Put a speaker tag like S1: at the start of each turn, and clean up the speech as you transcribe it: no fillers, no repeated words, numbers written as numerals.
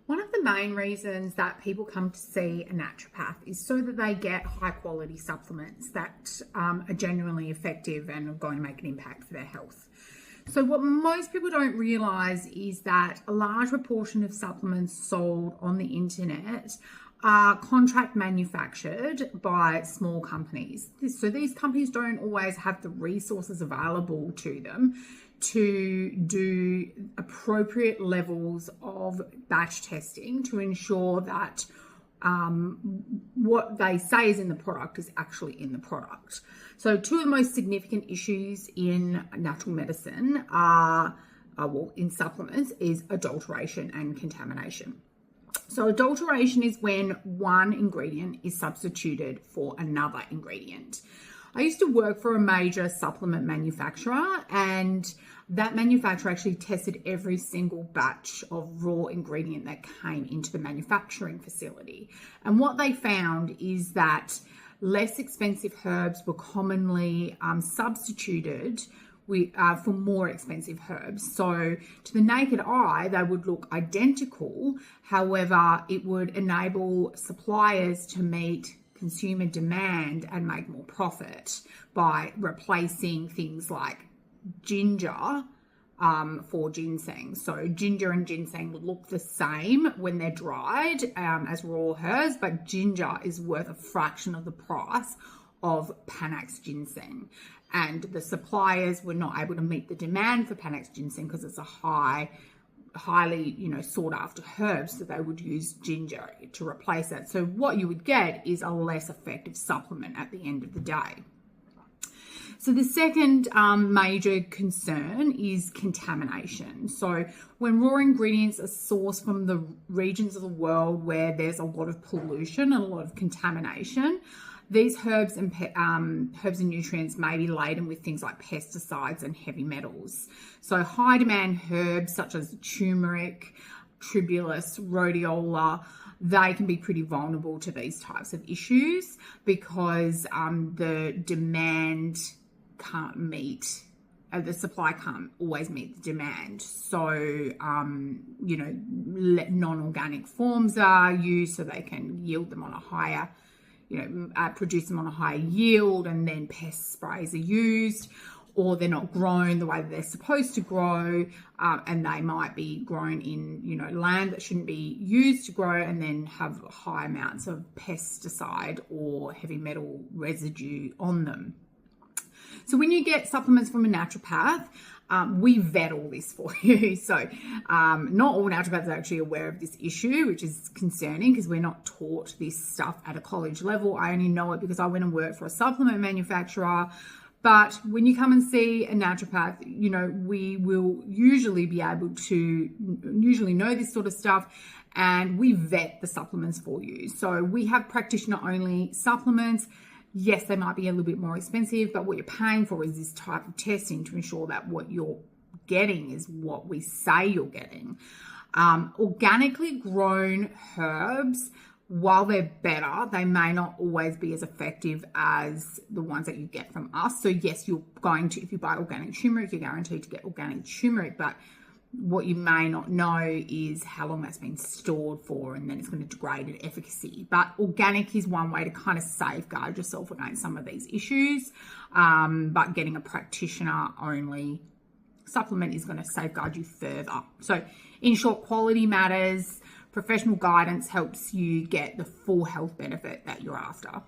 S1: One of the main reasons that people come to see a naturopath is so that they get high quality supplements that are genuinely effective and are going to make an impact for their health. So what most people don't realise is that a large proportion of supplements sold on the internet are contract manufactured by small companies. So these companies don't always have the resources available to them to do appropriate levels of batch testing to ensure that what they say is in the product is actually in the product. So two of the most significant issues in natural medicine in supplements is adulteration and contamination. So adulteration is when one ingredient is substituted for another ingredient. I used to work for a major supplement manufacturer, and that manufacturer actually tested every single batch of raw ingredient that came into the manufacturing facility. And what they found is that less expensive herbs were commonly substituted for more expensive herbs. So to the naked eye, they would look identical. However, it would enable suppliers to meet consumer demand and make more profit by replacing things like ginger for ginseng. So ginger and ginseng would look the same when they're dried as raw herbs, but ginger is worth a fraction of the price of Panax ginseng. And the suppliers were not able to meet the demand for Panax ginseng because it's a highly sought after herb, so they would use ginger to replace that. So what you would get is a less effective supplement at the end of the day. So the second major concern is contamination. So when raw ingredients are sourced from the regions of the world where there's a lot of pollution and a lot of contamination, these herbs and nutrients may be laden with things like pesticides and heavy metals. So high demand herbs such as turmeric, tribulus, rhodiola, they can be pretty vulnerable to these types of issues because the demand can't meet, the supply can't always meet the demand. So, non-organic forms are used so they can yield them on a higher produce them on a higher yield, and then pest sprays are used, or they're not grown the way that they're supposed to grow, and they might be grown in land that shouldn't be used to grow, and then have high amounts of pesticide or heavy metal residue on them. So when you get supplements from a naturopath, we vet all this for you. So not all naturopaths are actually aware of this issue, which is concerning because we're not taught this stuff at a college level. I only know it because I went and worked for a supplement manufacturer. But when you come and see a naturopath, we will usually be able to know this sort of stuff, and we vet the supplements for you. So we have practitioner-only supplements. Yes, they might be a little bit more expensive, but what you're paying for is this type of testing to ensure that what you're getting is what we say you're getting. Organically grown herbs, while they're better, they may not always be as effective as the ones that you get from us. So yes, if you buy organic turmeric, you're guaranteed to get organic turmeric, but what you may not know is how long that's been stored for, and then it's going to degrade in efficacy. But organic is one way to kind of safeguard yourself against some of these issues. But getting a practitioner-only supplement is going to safeguard you further. So in short, quality matters. Professional guidance helps you get the full health benefit that you're after.